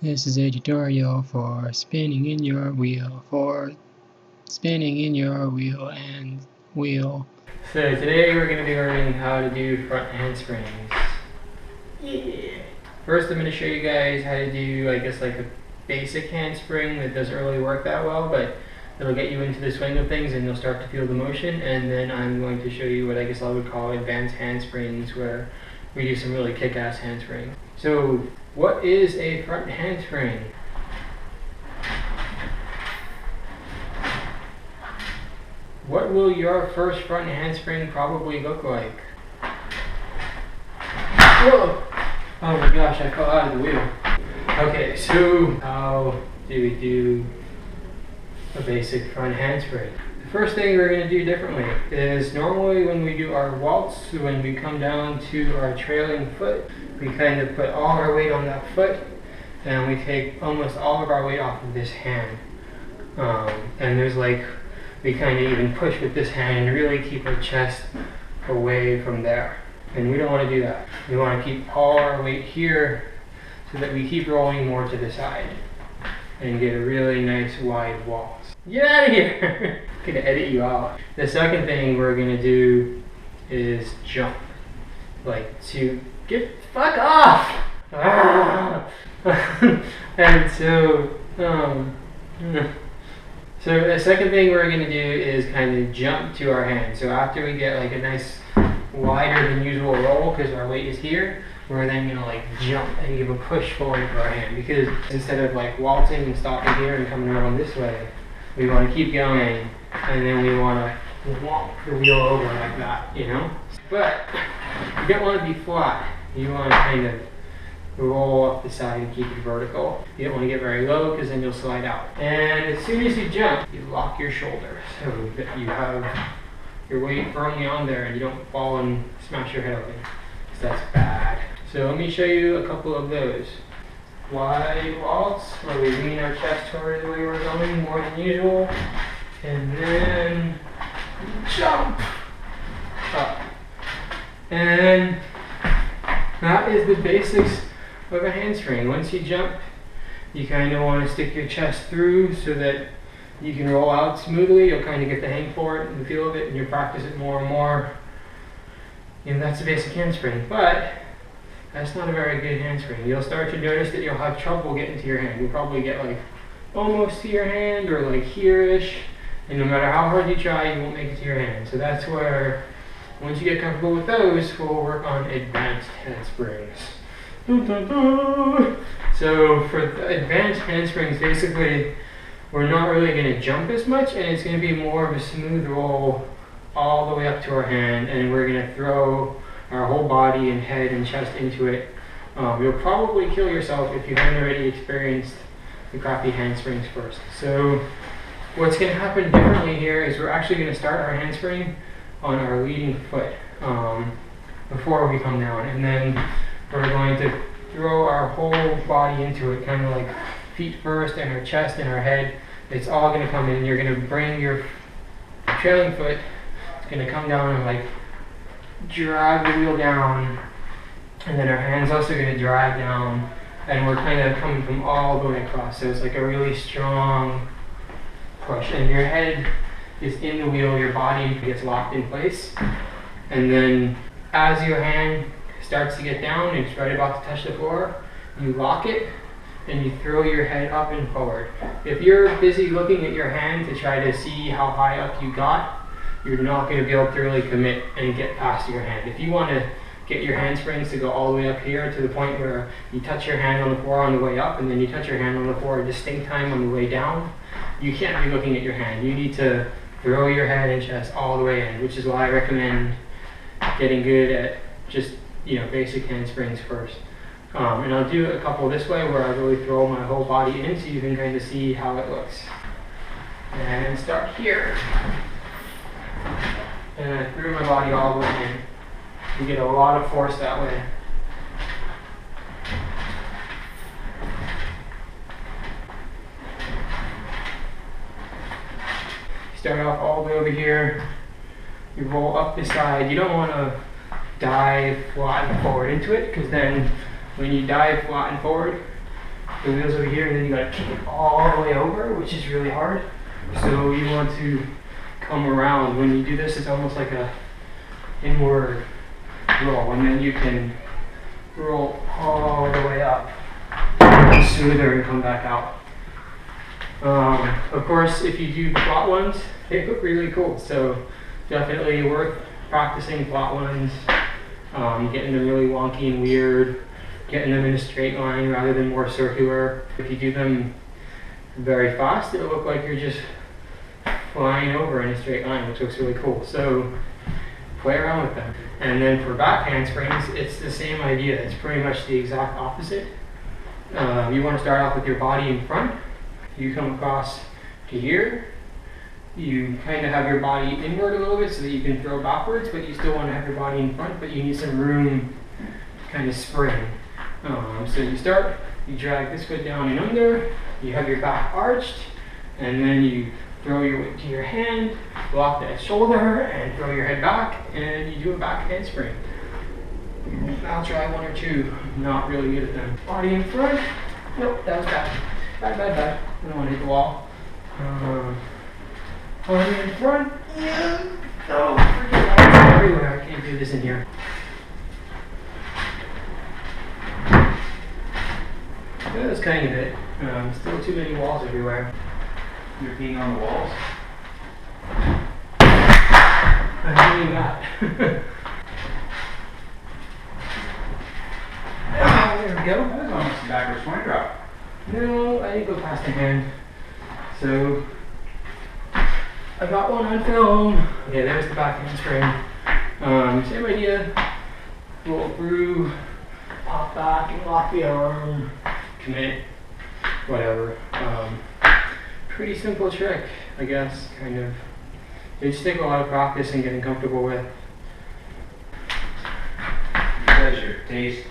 This is a tutorial for spinning in your wheel, and wheel. So today we're going to be learning how to do front handsprings. Yeah. First I'm going to show you guys how to do, I guess, like a basic handspring that doesn't really work that well, but it'll get you into the swing of things and you'll start to feel the motion. And then I'm going to show you what I guess I would call advanced handsprings, where we do some really kick-ass handsprings. So what is a front handspring? What will your first front handspring probably look like? Whoa! Oh my gosh, I fell out of the wheel. Okay, so how do we do a basic front handspring? The first thing we're going to do differently is normally when we do our waltz, when we come down to our trailing foot, we kind of put all our weight on that foot and we take almost all of our weight off of this hand. And there's like, we kind of even push with this hand and really keep our chest away from there. And we don't want to do that. We want to keep all our weight here so that we keep rolling more to the side and get a really nice wide waltz. Get out of here! I'm gonna edit you out. The second thing we're gonna do is jump. Like to get fuck off! Ah! And so the second thing we're going to do is kind of jump to our hand. So after we get like a nice wider than usual roll, because our weight is here, we're then going to like jump and give a push forward to our hand. Because instead of like waltzing and stopping here and coming around this way, we want to keep going, and then we want to walk the wheel over like that, you know? But you don't want to be flat. You want to kind of roll off the side and keep it vertical. You don't want to get very low because then you'll slide out. And as soon as you jump, you lock your shoulder so that you have your weight firmly on there and you don't fall and smash your head open, because that's bad. So let me show you a couple of those. Wide waltz, where we lean our chest toward the way we're going more than usual. And then jump up. And that is the basics of a handspring. Once you jump, you kind of want to stick your chest through so that you can roll out smoothly. You'll kind of get the hang for it and the feel of it, and you practice it more and more. And that's the basic handspring. But that's not a very good handspring. You'll start to notice that you'll have trouble getting to your hand. You'll probably get like almost to your hand or like here-ish, and no matter how hard you try, you won't make it to your hand. So that's where, once you get comfortable with those, we'll work on advanced handsprings. So for advanced handsprings, basically, we're not really going to jump as much, and it's going to be more of a smooth roll all the way up to our hand, and we're going to throw our whole body and head and chest into it. You'll probably kill yourself if you haven't already experienced the crappy handsprings first. So what's going to happen differently here is we're actually going to start our handspring on our leading foot before we come down, and then we're going to throw our whole body into it, kind of like feet first and our chest and our head. It's all going to come in. You're going to bring your trailing foot, it's going to come down and like drag the wheel down, and then our hand's also going to drag down, and we're kind of coming from all the way across. So it's like a really strong push, and your head is in the wheel, your body gets locked in place, and then as your hand starts to get down, it's right about to touch the floor, you lock it and you throw your head up and forward. If you're busy looking at your hand to try to see how high up you got, you're not going to be able to really commit and get past your hand. If you want to get your handsprings to go all the way up here to the point where you touch your hand on the floor on the way up and then you touch your hand on the floor a distinct time on the way down, you can't be looking at your hand. You need to throw your head and chest all the way in, which is why I recommend getting good at just basic handsprings first. And I'll do a couple this way where I really throw my whole body in so you can kind of see how it looks. And start here. And I threw my body all the way in. You get a lot of force that way. Start off all the way over here. You roll up the side. You don't want to dive flat and forward into it, because then when you dive flat and forward, the wheels over here, and then you gotta kick it all the way over, which is really hard. So you want to come around. When you do this, it's almost like a inward roll, and then you can roll all the way up, smoother, and come back out. Of course, if you do flat ones, they look really cool. So definitely worth practicing flat ones, getting them really wonky and weird, getting them in a straight line rather than more circular. If you do them very fast, it'll look like you're just flying over in a straight line, which looks really cool. So play around with them. And then for back handsprings, it's the same idea. It's pretty much the exact opposite. You want to start off with your body in front. You come across to here. You kind of have your body inward a little bit so that you can throw backwards, but you still want to have your body in front, but you need some room to kind of spring. So you start, you drag this foot down and under, you have your back arched, and then you throw your weight to your hand, lock that shoulder, and throw your head back, and you do a back handspring. I'll try one or two. I'm not really good at them. Body in front. Nope, that was bad. Bad. I don't want to hit the wall. Body in front. Yeah. No, freaking lights everywhere. I can't do this in here. That's kind of it. Still too many walls everywhere. You're peeing on the walls? I'm doing that. There we go. That was almost a backwards point drop. No, I didn't go past the hand. So, I got one on film. Okay, there's the back handspring. Same idea. Roll through, pop back, and lock the arm. Commit. Whatever. Pretty simple trick, I guess, kind of. It just takes a lot of practice and getting comfortable with. You guys, your taste